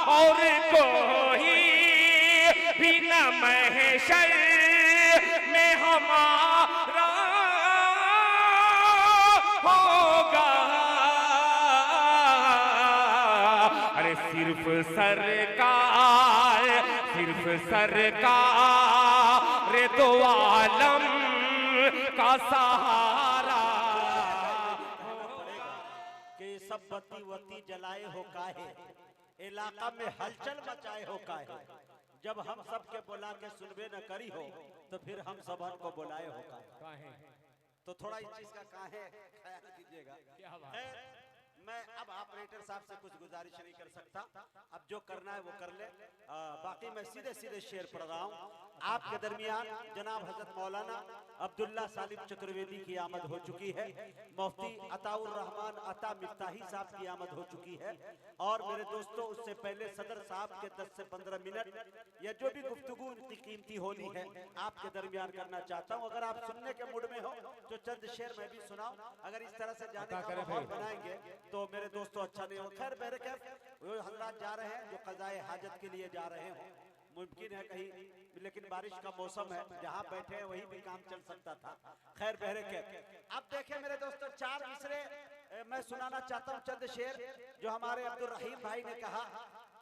और कोई भी न महशर में हमारा होगा। अरे सिर्फ सरकार दो आलम का सहारा। कि सब बत्ती वत्ती जलाए हो काहे, इलाका में हलचल मचाए हो काहे। जब हम सब के बुला के सुनबे न करी हो तो फिर हम सबन को बुलाए हो काहे। तो थोड़ा इस चीज का काहे ख्याल कीजिएगा। मैं अब ऑपरेटर साहब से कुछ गुजारिश नहीं कर सकता, अब जो करना है वो कर ले। बाकी मैं सीधे सीधे शेर पढ़ रहा हूँ। आपके दरमियान जनाब हजरत मौलाना अब्दुल्ला सालिम चतुर्वेदी की आमद हो चुकी है। मुफ्ती अताउर रहमान अता मिफ्ताही साहब की आमद हो चुकी है। और मेरे दोस्तों उससे पहले सदर साहब के 10 से 15 मिनट या जो भी गुफ्तगू इतनी कीमती होनी है आपके दरमियान करना चाहता हूँ। अगर आप सुनने के मूड में हो तो चंद शेर मैं भी सुनाऊं। अगर इस तरह से जाने का माहौल बनाएंगे तो मेरे दोस्तों अच्छा नहीं हो। खैर मेरे क्या वो हजरात जा रहे हैं जो कज़ाए हाजत के लिए जा रहे हो, मुमकिन है कहीं, लेकिन बारिश का मौसम है, जहाँ बैठे हैं वहीं भी काम चल सकता था। खैर बहरे के अब देखें मेरे दोस्तों, 4 मिसरे मैं सुनाना चाहता हूँ, चंद शेर जो हमारे अब्दुल रहीम भाई ने कहा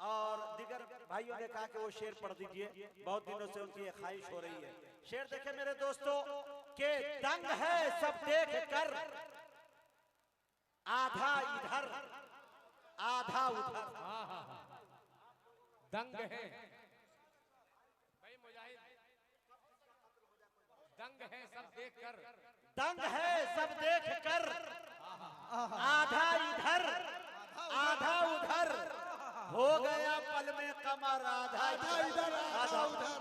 और दिगर भाइयों ने कहा कि वो शेर पढ़ दीजिए, बहुत दिनों से उनकी ये ख्वाहिश हो रही है। शेर देखें मेरे दोस्तों के दंग है सब देख कर आधा इधर आधा उधर। दंग है भाई मुजाहिद, दंग है सब देख कर, दंग है सब देख कर आधा इधर आधा उधर, हो गया पल में कमर आधा इधर आधा उधर।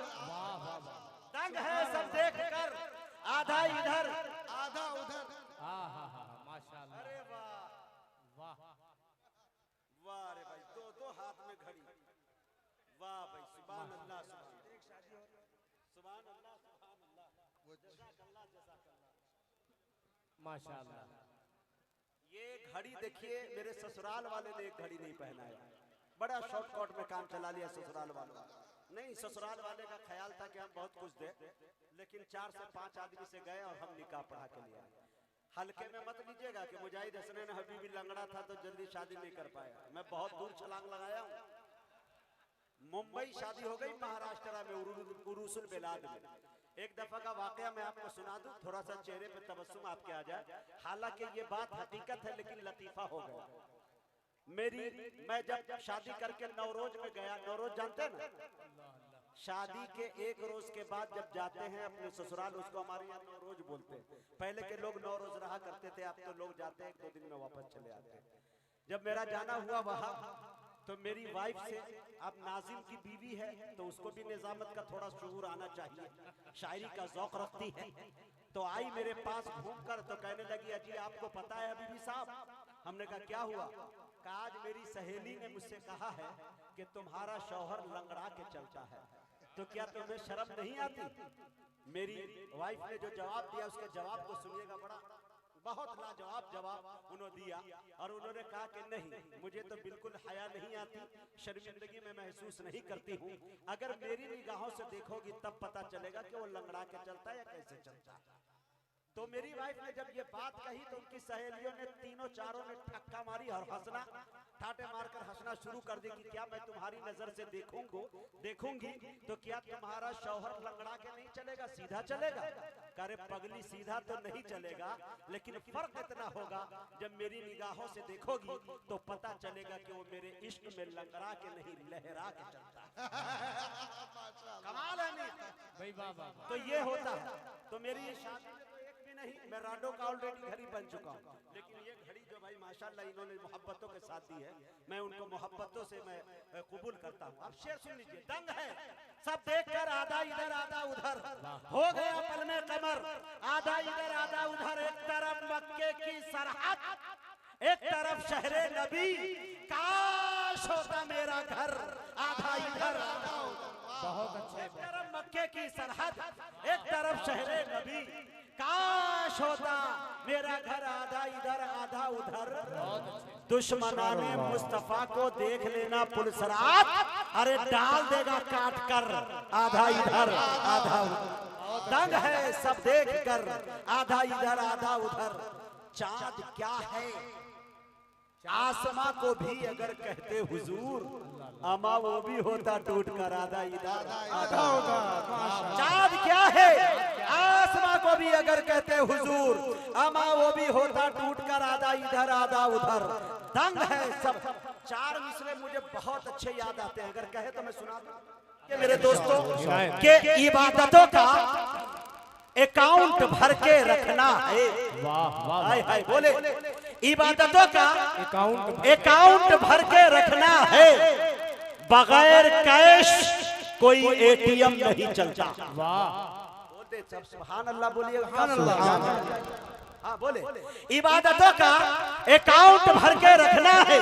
दंग है सब देख कर आधा इधर आधा उधर। माशाअल्लाह। अरे वाह वाह वाह रे भाई, दो हाथ में घड़ी, वाह भाई सुभान अल्लाह सुभान अल्लाह जज़ाकल्लाह जज़ाकल्लाह माशाअल्लाह। ये घड़ी देखिए मेरे ससुराल वाले ने एक घड़ी नहीं पहनाया, बड़ा शॉर्टकट में काम चला लिया ससुराल वाला। नहीं, ससुराल वाले का ख्याल था कि हम बहुत कुछ दे, लेकिन 4 से 5 आदमी से गए और हम निकाह पढ़ा के लिए आए। हल्के में मत लीजिएगा कि मुजाहिद हसनैन हबीबी लंगड़ा था तो जल्दी शादी नहीं कर पाया। मैं बहुत दूर छलांग लगाया हूँ। मुंबई शादी हो गई महाराष्ट्र में उरूसुल बेलाद में। एक दफा का वाकया मैं आपको सुना दूं, थोड़ा सा चेहरे पे तबस्सुम आपके आ जाए। हालांकि ये बात हकीकत है लेकिन लतीफा हो गया। मैं जब शादी करके नवरोज में गया, नवरोज जानते हैं ना, शादी के 1 रोज के बाद जब जाते हैं अपने ससुराल, उसको हमारे यहाँ नवरोज बोलते हैं। पहले के लोग नवरोज रहा करते थे, अब तो लोग जाते हैं 1-2 दिन में वापस चले आते हैं। जब मेरा जाना हुआ वहां तो मेरी वाइफ से, अब नाजिम की बीवी है तो उसको भी निजामत का थोड़ा शऊर आना चाहिए, शायरी का ज़ौक़ रखती है। तो आई मेरे पास घूमकर तो कहने लगी, अजी आपको पता है हबीबी साहब? हमने कहा क्या हुआ? कहा आज मेरी सहेली ने मुझसे कहा है कि तुम्हारा शौहर लंगड़ा के चलता है, तो क्या तुम्हें शर्म नहीं आती? मेरी वाइफ ने जो जवाब दिया उसके जवाब को सुनिएगा, बड़ा बहुत लाजवाब जवाब उन्होंने दिया। और उन्होंने कहा कि नहीं, मुझे तो बिल्कुल हया नहीं आती, शर्मिंदगी में महसूस नहीं करती हूँ। अगर मेरी निगाहों से देखोगी तब पता चलेगा कि वो लंगड़ा के चलता है या कैसे चलता है। तो मेरी वाइफ ने जब ये बात कही तो उनकी सहेलियों ने तीनों चारों ने ठक्का मारी और हंसना, ठाटे मारकर हंसना शुरू कर दी कि क्या मैं तुम्हारी नजर से देखूंगी तो क्या तुम्हारा शौहर लंगड़ा के नहीं चलेगा, सीधा चलेगा? करे पगली, सीधा तो नहीं चलेगा, लेकिन फर्क इतना होगा जब मेरी निगाहों से देखोगी तो पता चलेगा कि वो मेरे इश्क में लंगड़ा के नहीं लहरा के चलता है। कमाल है नहीं भाई बाबा। तो ये होता है। तो मेरी ये शादी नहीं, मैं राडो का ऑलरेडी घड़ी बन चुका हूँ, लेकिन ये घड़ी जो भाई माशाल्लाह इन्होंने मोहब्बतों के साथ दी है, मैं उनको मोहब्बतों से मैं कबूल करता हूँ। अब शेर सुन लीजिए। दंग है सब देखकर आधा इधर आधा उधर, हो गया पल में कमर आधा इधर आधा उधर। एक तरफ मक्के की सरहद, एक तरफ शहरे नबी, काश होता मेरा घर आधा इधर आधा उधर। बहुत अच्छे। एक तरफ मक्के की सरहद, एक तरफ शहरे नबी, काश होता मेरा घर आधा इधर आधा उधर, बहुत अच्छे। दुश्मनाने मुस्तफा को देख लेना पुलसरात, अरे डाल देगा काट कर आधा इधर आधा उधर। दंग है सब देख कर आधा इधर आधा उधर। चांद क्या है आसमां को भी अगर कहते हुजूर, अमा वो भी होता टूट कर आधा इधर आधा उधर। चांद क्या है आसमां को भी अगर कहते हुजूर, अमा वो भी होता टूट कर आधा इधर आधा उधर। दंग है सब। चार मिसरे मुझे बहुत अच्छे याद आते हैं, अगर कहे तो मैं सुना दूं कि मेरे दोस्तों के इबादतों का अकाउंट भर के रखना है। वाह वाह हाय हाय बोले, इबादतों का अकाउंट भर के रखना है, बगैर कैश कोई एटीएम नहीं चलता। वाह बोलते सब सुभान अल्लाह बोलिए। हाँ बोले, इबादतों का अकाउंट भर के रखना है,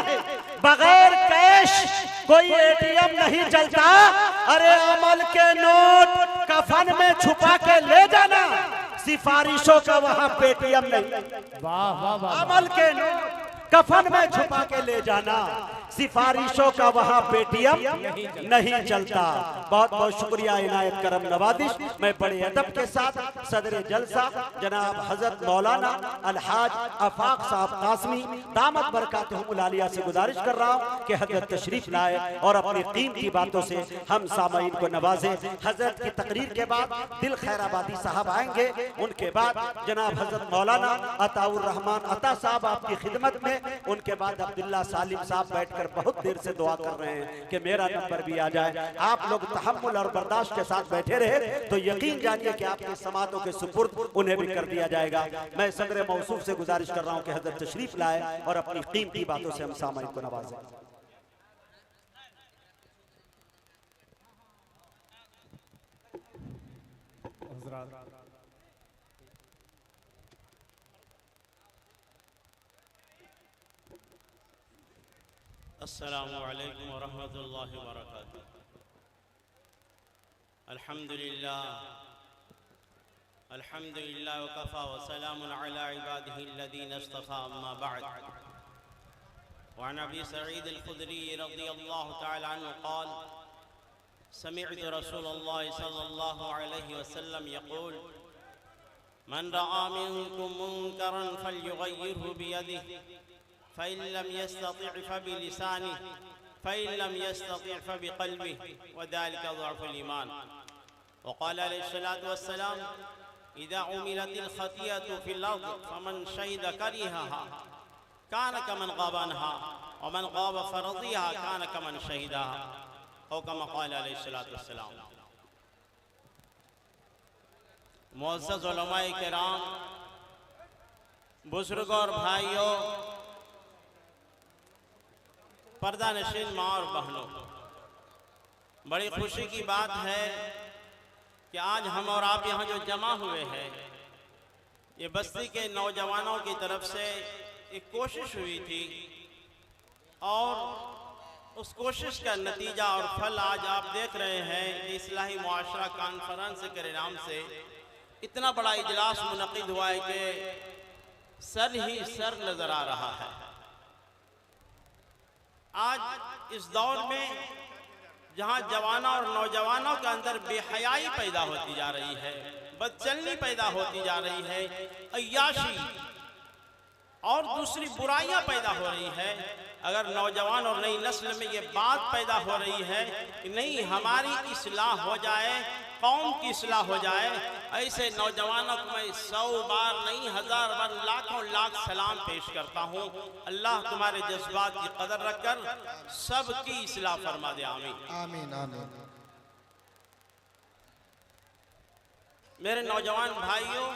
बगैर कैश कोई एटीएम नहीं चलता। अरे अमल के नोट कफन में छुपा के ले जाना, सिफारिशों का वहां पेटीएम नहीं। वाह वाह वाह। अमल के नोट कफन में छुपा के ले जाना, सिफारिशों का वहां पेटीएम नहीं चलता। बहुत बहुत शुक्रिया इनायत करम नवाजिश। मैं बड़े अदब के साथ सदर जलसा जनाब हजरत मौलाना अलहाज आफाक साहब कासमी दामत बरकातहुमुल आलिया से गुजारिश कर रहा हूं कि हजरत तशरीफ लाए और अपनी कीमती बातों से हम सामाईन को नवाजे। हजरत की तकरीर के बाद दिल खैराबादी साहब आएंगे, उनके बाद जनाब हजरत मौलाना अताउर रहमान अता साहब आपकी खिदमत में, उनके बाद अब्दुल्ला सालिम साहब बैठकर बहुत देर से दुआ कर रहे हैं कि मेरा नंबर भी आ जाए। आप लोग तहम्मुल और बर्दाश्त के साथ बैठे रहे तो यकीन जानिए कि आपके समातों के सुपुर्द उन्हें भी कर दिया जाएगा। मैं सदर मौसूफ से गुजारिश कर रहा हूं कि हजरत तशरीफ लाए और अपनी कीमती बातों से हम सामाईन को नवाजें। अस्सलामु अलैकुम वरहमतुल्लाहि वबरकातुहू। अल्हम्दुलिल्लाह वकफ़ा वसलामुन अला इबादिहिल्लज़ीना इस्तफ़ा अम्मा बअद। वअन अबी सईद अल-खुदरी रज़ियल्लाहु तआला अन्हु क़ाल समिअतु रसूलल्लाह सल्लल्लाहु अलैहि वसल्लम यक़ूल मन रआ मिनकुम मुनकरन फलयुग़य्यिरहु बियदिहि फ़इन लम यस्ततिअ फ़बिलिसानिहि फ़इन लम यस्ततिअ फ़बिक़ल्बिहि वज़ालिका ज़अफ़ुल ईमान। वक़ाल अलैहिस्सलातु वस्सलाम इज़ा उमिलतिल ख़तियतु फ़िल अर्ज़ फ़मन शहिद करिहहा कान कमन ग़ाब अन्हा वमन ग़ाब फ़रज़िहा कान कमन शहिदहा औ कमा क़ाल अलैहिस्सलातु वस्सलाम। मुअज़्ज़ज़ उलमाए किराम, बुज़ुर्गों और भाइयों, पर्दा नशीन माँ और बहनों, बड़ी खुशी की बात है कि आज हम और आप यहाँ जो जमा हुए हैं, ये बस्ती के नौजवानों की तरफ से एक कोशिश हुई थी और उस कोशिश का नतीजा और फल आज आप देख रहे हैं कि इस्लाही मुआशरा कॉन्फ्रेंस के नाम से इतना बड़ा इजलास मुनक़िद हुआ है कि सर ही सर नज़र आ रहा है। आज इस दौर में जहां जवानों और नौजवानों के अंदर बेहयाई पैदा होती जा रही है, बदचलनी पैदा होती जा रही है, अय्याशी और दूसरी बुराइयां पैदा हो रही है, अगर नौजवान और नई नस्ल में ये बात पैदा हो रही है कि नहीं हमारी इस्लाह हो जाए, कौम की इस्लाह हो जाए, ऐसे नौजवानों को मैं 100 बार नहीं 1000 बार लाखों लाख सलाम पेश करता हूँ। अल्लाह तुम्हारे जज्बात की कदर रखकर सबकी इस्लाह फरमा दे, आमीन आमीन आमीन। मेरे नौजवान भाइयों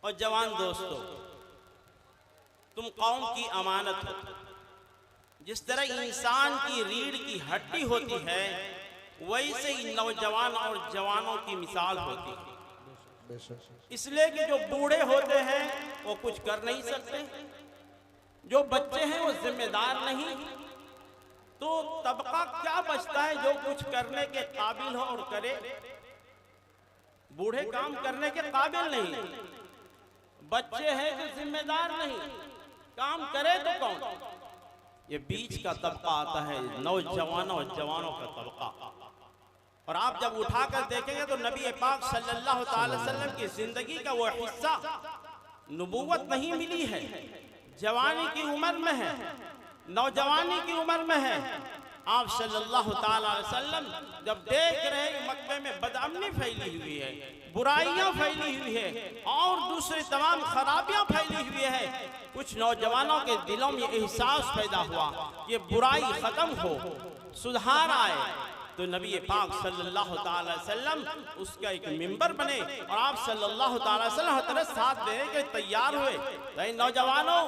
और जवान दोस्तों, तुम कौम की अमानत हो। जिस तरह इंसान की रीढ़ की हड्डी होती है, वैसे ही नौजवान और जवानों की मिसाल होती है। इसलिए कि जो बूढ़े होते हैं वो कुछ कर नहीं सकते, जो बच्चे हैं वो जिम्मेदार नहीं, तो तबका क्या बचता है जो कुछ करने के काबिल हो और करे। बूढ़े काम करने के काबिल नहीं, बच्चे हैं तो जिम्मेदार नहीं, काम करे तो कौन। ये बीच का तबका आता है, नौजवानों और जवानों का तबका। और आप जब उठाकर देखेंगे तो नबी पाक सल्लल्लाहु अलैहि वसल्लम की जिंदगी का वो हिस्सा नबूवत नहीं मिली है, जवानी की उम्र में है, नौजवानी की उम्र में है। आप सल्लल्लाहु अलैहि वसल्लम जब देख रहे हैं मक्के में बदअमनी फैली हुई है, बुराइयां फैली हुई है और दूसरी तमाम खराबियां फैली हुई है, कुछ नौजवानों के दिलों में एहसास पैदा हुआ ये बुराई खत्म हो, सुधार आए, तो नबी पाक सल्लल्लाहु अलैहि वसल्लम उसका एक मिंबर बने और आप सल्लल्लाहु अलैहि वसल्लम हमारे साथ देने के तैयार हुए। तो नौजवानों,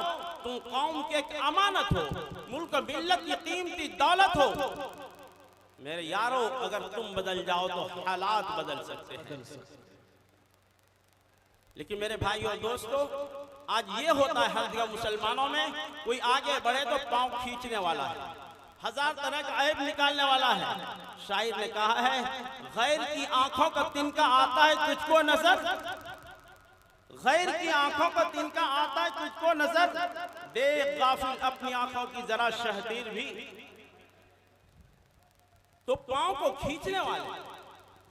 तुम कौम के एक अमानत हो, मुल्क मिल्लत की कीमती दौलत हो। मेरे यारों, अगर तुम बदल जाओ तो हालात बदल सकते हैं। लेकिन मेरे भाइयों और दोस्तों, आज ये होता है हर जगह मुसलमानों में, कोई आगे बढ़े तो पांव खींचने वाला है, हजार तरह का ऐब निकालने वाला है। शायर ने कहा है, गैर की आंखों का तिनका आता है तुझको नजर, गैर की आंखों का तिनका आता है तुझको नजर, देख गाफिल अपनी आंखों की जरा शहदीर भी। तो पांव को खींचने वाले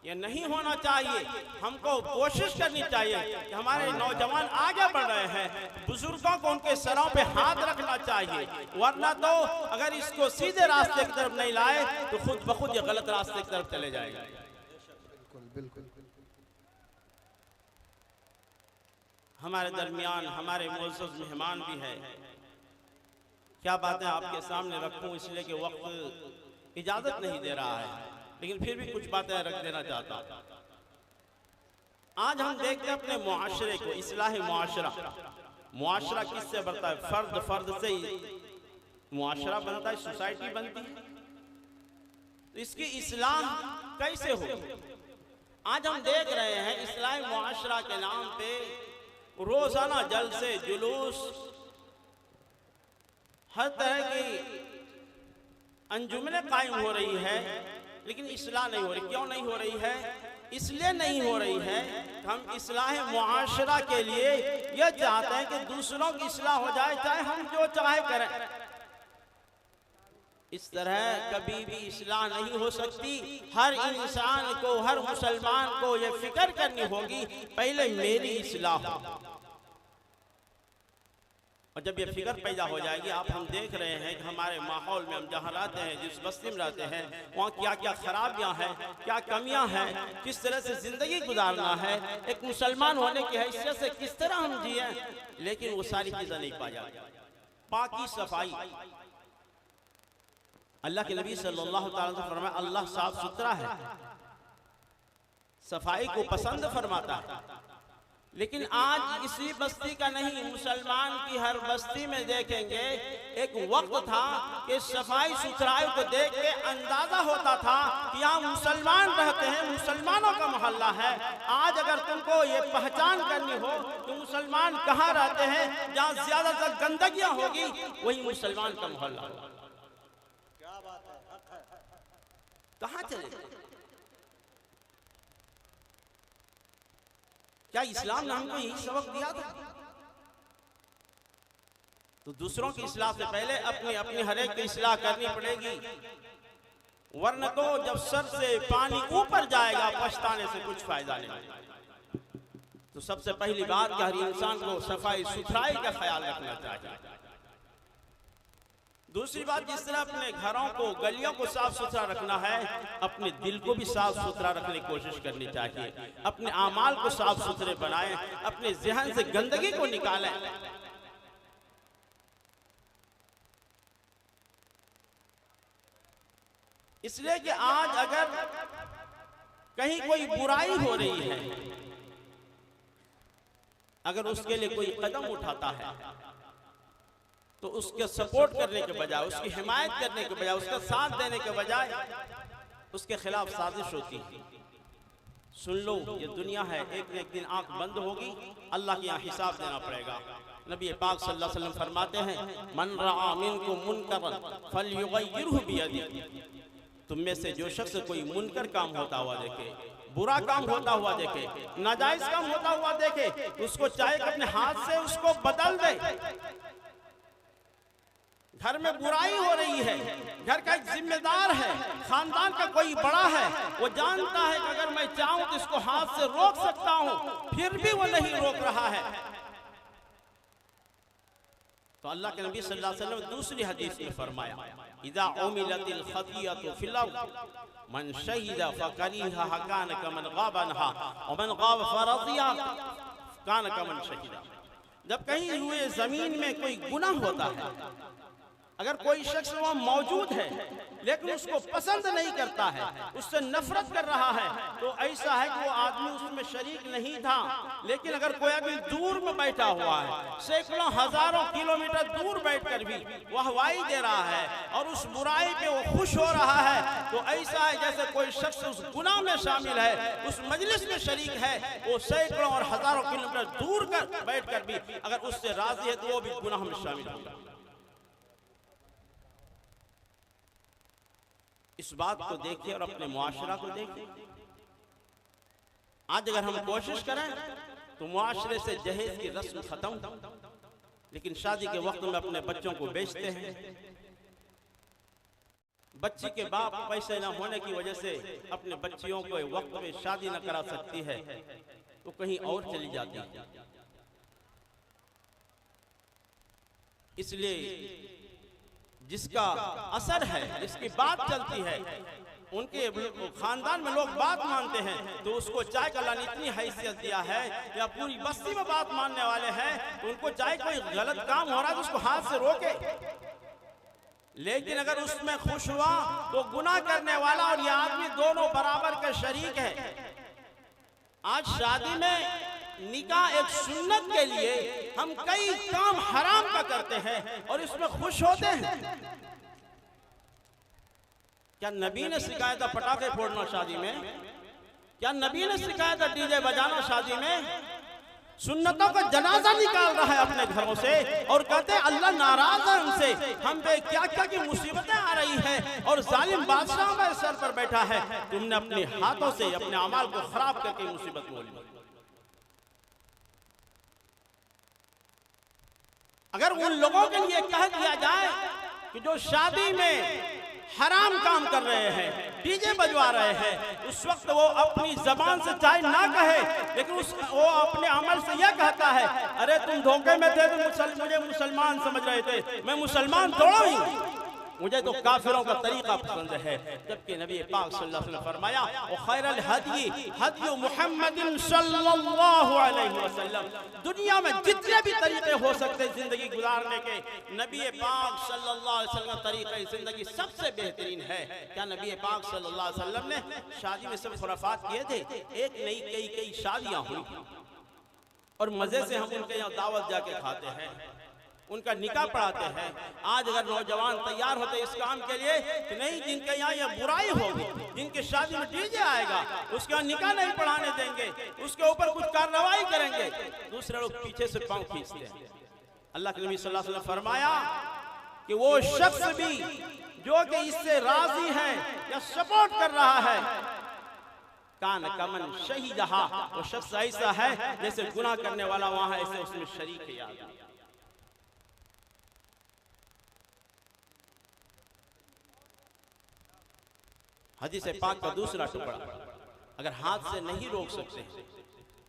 ये नहीं होना चाहिए। हमको कोशिश करनी चाहिए कि हमारे नौजवान आगे बढ़ रहे हैं, बुजुर्गों को उनके सरों पे हाथ रखना चाहिए, वरना तो अगर इसको सीधे रास्ते की तरफ नहीं लाए तो खुद ब खुद ये गलत रास्ते की तरफ चले जाएगा। बिल्कुल। हमारे दरमियान हमारे मुअज़्ज़ज़ मेहमान भी है। क्या बातें आपके सामने रखूं, इसलिए कि वक्त इजाजत नहीं दे रहा है, लेकिन फिर भी कुछ बातें रख देना चाहता हूं। आज हम देखते हैं अपने मुआशरे को, इस्लाही मुआशरा। मुआशरा किससे बनता है? फर्द फर्द से ही मुआशरा बनता है, सोसाइटी बनती है। तो इसकी इस्लाह कैसे हो? आज हम देख रहे हैं इस्लाही मुआशरा के नाम पे रोजाना जलसे जुलूस, हर तरह की अंजुमने कायम हो रही है, लेकिन इस्लाह नहीं हो रही। क्यों नहीं हो रही है? इसलिए नहीं हो रही है कि हम इस्लाह मुआशरा के लिए यह चाहते हैं कि दूसरों की इस्लाह हो जाए, चाहे हम जो चाहे करें। इस तरह कभी भी इस्लाह नहीं हो सकती। हर इंसान को, हर मुसलमान को यह फिक्र करनी होगी, पहले मेरी इस्लाह हो। और जब ये फिक्र पैदा हो जाएगी, आप हम देख रहे हैं कि हमारे माहौल में हम जहाँ रहते हैं, जिस बस्ती में रहते हैं, वहाँ क्या क्या खराबियाँ हैं, क्या कमियाँ हैं, किस तरह से ज़िंदगी गुजारना है, एक मुसलमान होने की हैसियत से किस तरह हम जिए, लेकिन वो सारी चीज़ें नहीं पा जाती। पाकी सफाई, अल्लाह के नबी सल्लल्लाहु अलैहि वसल्लम फरमाया, अल्लाह साफ सुथरा है, सफाई को पसंद फरमाता है। लेकिन आज इसी बस्ती का नहीं, मुसलमान की हर बस्ती में देखेंगे, एक वक्त था कि सफाई सुथराई को देख के अंदाजा होता था कि यहाँ मुसलमान रहते हैं, मुसलमानों का मोहल्ला है। आज अगर तुमको ये पहचान करनी हो तो मुसलमान कहाँ रहते हैं, जहाँ ज्यादातर गंदगियां होगी, वही मुसलमान का मोहल्ला। क्या बात है, कहाँ चले? क्या इस्लाम ने हमको यही सबक दिया था? तो दूसरों की इस्लाह से पहले अपनी अपनी हर एक की इस्लाह करनी पड़ेगी, वरना तो जब सर से पानी ऊपर जाएगा पछताने से कुछ फायदा नहीं। तो सबसे पहली बात कि हर इंसान को सफाई सुथराई का ख्याल रखना चाहिए। दूसरी बात, जिस तरह अपने घरों को, गलियों को साफ सुथरा रखना है, अपने दिल को भी साफ सुथरा रखने की कोशिश करनी चाहिए। अपने आमाल को साफ सुथरे बनाएं, अपने ज़हन से गंदगी को निकालें। इसलिए कि आज अगर कहीं कोई बुराई हो रही है, अगर उसके लिए कोई कदम उठाता है तो उसके सपोर्ट करने के बजाय, उसकी हिमायत करने के बजाय, उसका साथ देने के बजाय उसके खिलाफ साजिश होती है। सुन लो, ये दुनिया है, एक न एक दिन आंख बंद होगी, अल्लाह के यहाँ हिसाब देना पड़ेगा। नबी पाक सल्लल्लाहु अलैहि वसल्लम फरमाते हैं, मन रआ मिनकुम मुनकरन फलयुगय्यिरहु बियदिही, तुम में से जो शख्स कोई मुनकर काम होता हुआ देखे, बुरा काम होता हुआ देखे, नाजायज काम होता हुआ देखे, उसको चाहे कि अपने हाथ से उसको बदल दे। घर में बुराई हो रही है, घर का एक जिम्मेदार है, खानदान का कोई बड़ा है, वो जानता है कि अगर मैं चाहूं तो इसको हाथ से रोक सकता हूं, फिर भी वो नहीं रोक रहा है, तो अल्लाह के नबी सल्लल्लाहु अलैहि वसल्लम ने दूसरी हदीस में फरमाया, इज़ा उमिलतिल खतियतु फिल अर्द मन शहीदा फकरीहा कान कमन गाब अन्हा व मन गाब फरदिया कान कमन शहीदा। जब कहीं हुए जमीन में कोई गुनाह होता है, अगर कोई शख्स वहां मौजूद है लेकिन उसको पसंद नहीं करता है, उससे नफरत कर रहा है, तो ऐसा है कि वो आदमी उसमें शरीक नहीं था, लेकिन अगर कोई आदमी दूर में बैठा हुआ है, सैकड़ों हजारों किलोमीटर दूर बैठकर भी वह हवाई दे रहा है और उस बुराई पे वो खुश हो रहा है, तो ऐसा है जैसे कोई शख्स उस गुनाह में शामिल है, उस मजलिस में शरीक है, वो सैकड़ों और हजारों किलोमीटर दूर कर बैठकर भी अगर उससे राजी है तो वो भी गुनाह में शामिल होगा। इस बात को देखिए और अपने मुआशरा को देखिए। आज अगर हम कोशिश करें तो मुआशरे से जहेज की रस्म खत्म, लेकिन शादी के वक्त में अपने बच्चों को बेचते हैं। बच्ची के बाप पैसे न होने की वजह से अपने बच्चियों को वक्त में शादी न करा सकती है, तो कहीं और चली जाती है। इसलिए जिसका असर है, जिसकी बात चलती है, उनके खानदान में लोग बात मानते हैं, तो उसको चाहे अल्लाह ने इतनी हैसियत दिया है या पूरी बस्ती में बात मानने वाले हैं, तो उनको चाहे कोई गलत काम हो रहा है तो उसको हाथ से रोके, लेकिन अगर उसमें खुश हुआ तो गुनाह करने वाला और ये आदमी दोनों बराबर के शरीक है। आज शादी में निकाह एक सुन्नत के लिए हम कई काम हराम का करते हैं और इसमें खुश होते हैं। क्या नबी ने सिखाया था पटाखे फोड़ना शादी में? क्या नबी ने सिखाया था डीजे बजाना शादी में? सुन्नतों का जनाजा निकाल रहा है अपने घरों से और कहते हैं अल्लाह नाराज है हमसे, हम पे क्या क्या की मुसीबतें आ रही हैं और जालिम बादशाह हमारे सर पर बैठा है। तुमने अपने हाथों से अपने अमाल को खराब करके मुसीबत मोल ली। अगर उन लोगों के लिए कह दिया जाए कि जो शादी में हराम काम कर रहे हैं, डीजे बजवा रहे हैं, उस वक्त वो अपनी जबान से चाहे ना कहे, लेकिन वो अपने अमल से यह कहता है, अरे तुम धोखे में थे तो मुझे मुसलमान समझ रहे थे, मैं मुसलमान थोड़ा ही, मुझे तो काफिरों का तरीका पसंद है। जबकि नबी पाक सल्लल्लाहु अलैहि वसल्लम फरमाया, ओ खैरुल हदी हदी मुहम्मदिन सल्लल्लाहु अलैहि वसल्लम, दुनिया में जितने भी तरीके हो सकते जिंदगी गुजारने के, नबी पाक सल्लल्लाहु अलैहि वसल्लम का तरीका जिंदगी सबसे बेहतरीन है। क्या नबी पाक सल्लल्लाहु अलैहि वसल्लम ने शादी में सब खुराफात किए थे? एक नहीं कई शादियां हुई और मजे से हम उनके यहाँ दावत जाके खाते हैं, उनका निकाह पढ़ाते हैं। आज अगर नौजवान तैयार होते इस काम के लिए कि नहीं, जिनके यहाँ यह बुराई होगी, जिनके शादी में डीजे आएगा, उसके यहाँ निकाह नहीं पढ़ाने देंगे, उसके ऊपर कुछ कार्रवाई करेंगे, दूसरे लोग पीछे से पांव खींचते हैं। अल्लाह के नबी सल्लल्लाहु अलैहि वसल्लम फरमाया कि वो शख्स भी जो कि इससे राजी है या सपोर्ट कर रहा है, कान कमन शहीदहा, वो शख्स ऐसा है जैसे गुनाह करने वाला वहां है, ऐसे उसमें शरीक है। याद हदीस पाक का दूसरा टुकड़ा, अगर हाथ से नहीं रोक सकते,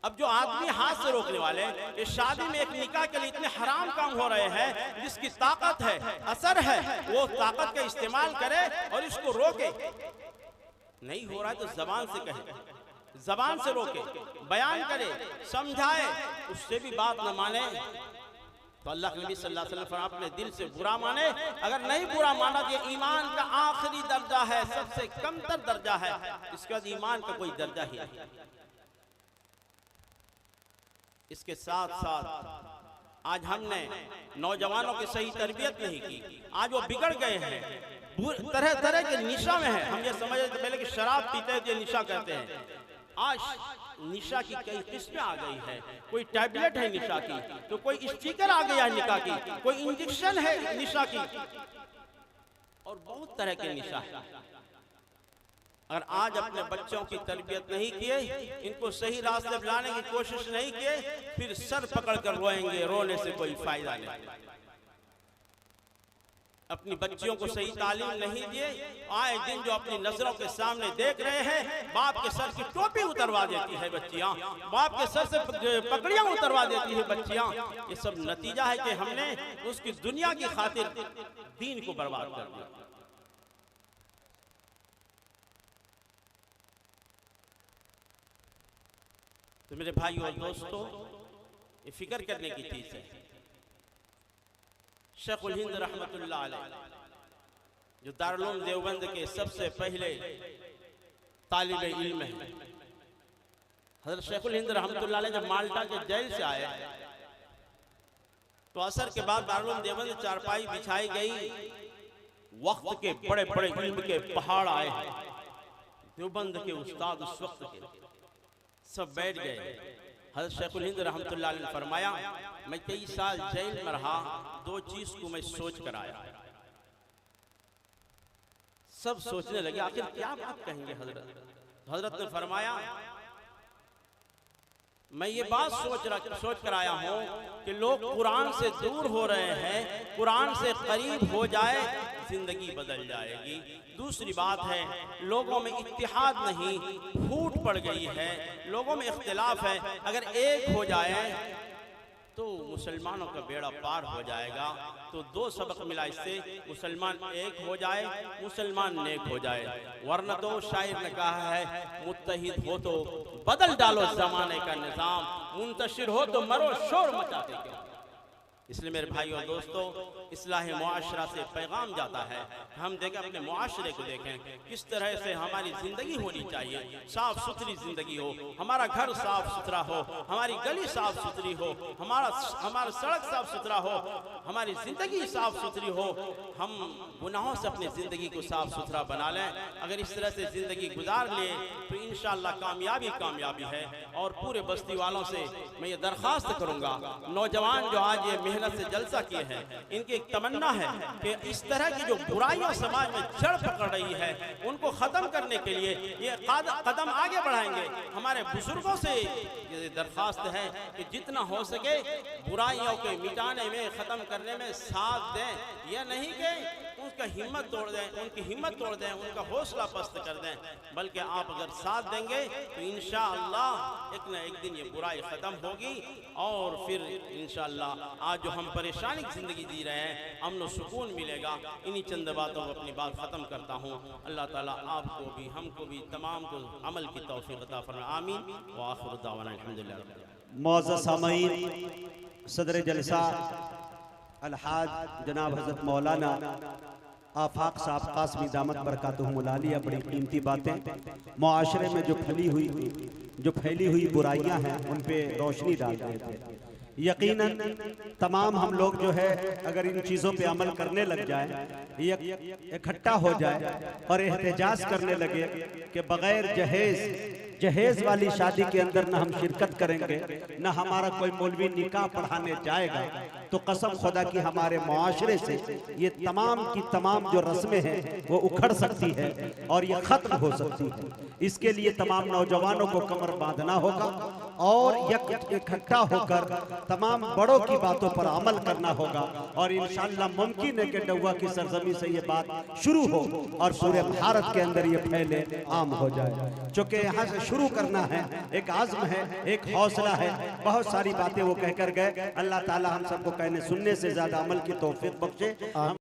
अब जो आदमी हाथ से रोकने वाले इस शादी में एक निकाह के लिए इतने हराम काम हो रहे हैं, जिसकी ताकत है, असर है, वो ताकत का इस्तेमाल करे और इसको रोके। नहीं हो रहा है तो जबान से कहे, जबान से रोके, बयान करे, समझाए, उससे भी बात न माने तो अल्लाह के नबी सल्लल्लाहु अलैहि वसल्लम अपने दिल से बुरा माने। अगर नहीं बुरा माना तो ये ईमान का आखिरी दर्जा है, सबसे कमतर दर्जा है, इसके बाद ईमान का कोई दर्जा ही नहीं। इसके साथ साथ आज हमने नौजवानों की सही तरबियत नहीं की, आज वो बिगड़ गए हैं, तरह तरह के निशा में है। हम ये समझ रहे थे पहले कि शराब पीते थे निशा करते हैं, आज निशा की कई किस्में आ गई है। कोई टैबलेट है निशा की, तो कोई स्टिकर आ गया है निशा की, कोई इंजेक्शन है निशा की, और बहुत तरह के निशा है। अगर आज अपने बच्चों की तरबियत नहीं किए, इनको सही रास्ते पे लाने की कोशिश नहीं किए, फिर सर पकड़ कर रोएंगे, रोने से कोई फायदा नहीं। अपनी बच्चियों को सही तालीम नहीं दिए, आए दिन जो अपनी नजरों के सामने देख रहे हैं, बाप के सर की टोपी उतरवा देती है बच्चियां, बाप के सर से पकड़ियां उतरवा देती है बच्चियां। ये सब नतीजा है कि हमने उसकी दुनिया की खातिर दीन को बर्बाद कर दिया। तो मेरे भाइयों और दोस्तों, ये फिक्र करने की चीज है। शेखुल हिंद रहमतुल्लाह अलैह, जो दारुल उलूम देवबंद के सबसे पहले तालिबे इल्म है, हजरत शेखुल हिंद रहमतुल्लाह अलैह जब माल्टा के जेल से आए तो असर के बाद दारुल उलूम देवबंद चारपाई बिछाई गई, वक्त के बड़े बड़े इल्म के पहाड़ आए, देवबंद के उस्ताद उस वक्त के सब बैठ गए। हज़रत शेखुल हिंद रहमतुल्लाह अलैह ने फरमाया, मैं 23 साल जेल में रहा, दो चीज को मैं सोच कर आया। सब सोचने लगे आखिर क्या बात कहेंगे हजरत। हजरत ने फरमाया, मैं ये बात सोच कर आया हूँ कि लोग कुरान से दूर हो रहे हैं, कुरान से करीब हो जाए जिंदगी बदल जाएगी। दूसरी बात है, लोगों में इत्तेहाद नहीं, फूट पड़ गई है, लोगों में इख्तिलाफ है, अगर एक हो जाए तो मुसलमानों का बेड़ा पार हो जाएगा। तो दो सबक मिला इससे, मुसलमान एक हो जाए, मुसलमान नेक हो जाए, वरना तो शायर ने कहा है, मुत्तहिद हो तो बदल डालो जमाने का निजाम, मुंतशिर हो तो मरो शोर मचाते क्यों। इसलिए मेरे भाइयों और दोस्तों, इस्लाह मुआशरा से पैगाम जाता है। हम देखें, अपने मुआशरे को देखें, किस तरह से हमारी ज़िंदगी होनी चाहिए, साफ़ सुथरी ज़िंदगी हो, हमारा घर साफ़ सुथरा हो, हमारी गली साफ़ सुथरी हो, हमारा सड़क साफ़ सुथरा हो, हमारी ज़िंदगी साफ़ सुथरी हो। हम गुनाहों से अपनी ज़िंदगी को साफ़ सुथरा बना लें। अगर इस तरह से ज़िंदगी गुजार ले तो इंशाअल्लाह कामयाबी है। और पूरे बस्ती वालों से मैं ये दरख्वास्त करूँगा, नौजवान जो आज ये मेहनत से जलसा किए हैं, इनकी एक तमन्ना है कि इस तरह की जो बुराइयां समाज में जड़ पकड़ रही है, उनको खत्म करने के लिए ये कदम आगे बढ़ाएंगे। हमारे बुजुर्गों से ये दरख्वास्त है कि जितना हो सके बुराइयों के मिटाने में, खत्म करने में साथ दें। यह नहीं कि उनका हिम्मत तोड़ दें, उनकी हिम्मत तोड़ दें, उनका हौसला पस्त कर दें, बल्कि आप अगर साथ देंगे तो इंशाअल्लाह एक न एक दिन ये बुराई खत्म होगी। और फिर इंशाअल्लाह आज जो हम परेशानी की ज़िंदगी जी रहे हैं, अमन और सुकून मिलेगा। इन्हीं चंद बातों को अपनी बात ख़त्म करता हूँ। अल्लाह ताला आपको भी, हमको भी, तमाम को अमल की तौफीक अता फरमाए। आमीन व आखिर दावाना अल्हम्दुलिल्लाह। मौज़्ज़ज़ सामईन, सदर जलसा अलहाज जनाब हज़रत मौलाना आफाक साहब कासमी दामत बरकातुहुमुल आलिया बड़ी कीमती बातें मुआशरे में जो फैली हुई बुराइयां हैं उन पे रोशनी डाल रहे थे। यकीनन तमाम हम लोग जो है अगर इन चीज़ों पे अमल करने लग जाए, इकट्ठा हो जाए और एहतजाज करने लगे कि बगैर जहेज वाली शादी के अंदर न हम शिरकत करेंगे, न हमारा कोई मौलवी निकाह पढ़ाने जाएगा, तो कसम खुदा की हमारे मुआशरे से ये तमाम की तमाम जो रस्में हैं वो उखड़ सकती है और ये ख़त्म हो सकती है। इसके लिए तमाम नौजवानों को कमर बांधना होगा और इकट्ठा होकर तमाम बड़ों की बातों पर अमल करना होगा। और इंशाअल्लाह मुमकिन है कि डुआ की सरजमी से ये बात शुरू हो और पूरे भारत के अंदर ये फैले, आम हो जाए। चूँकि यहाँ से शुरू करना है, एक आज़्म है, एक हौसला है। बहुत सारी बातें वो कहकर गए। अल्लाह ताला हम सबको कहने सुनने से ज़्यादा अमल की तौफीक बख्शे।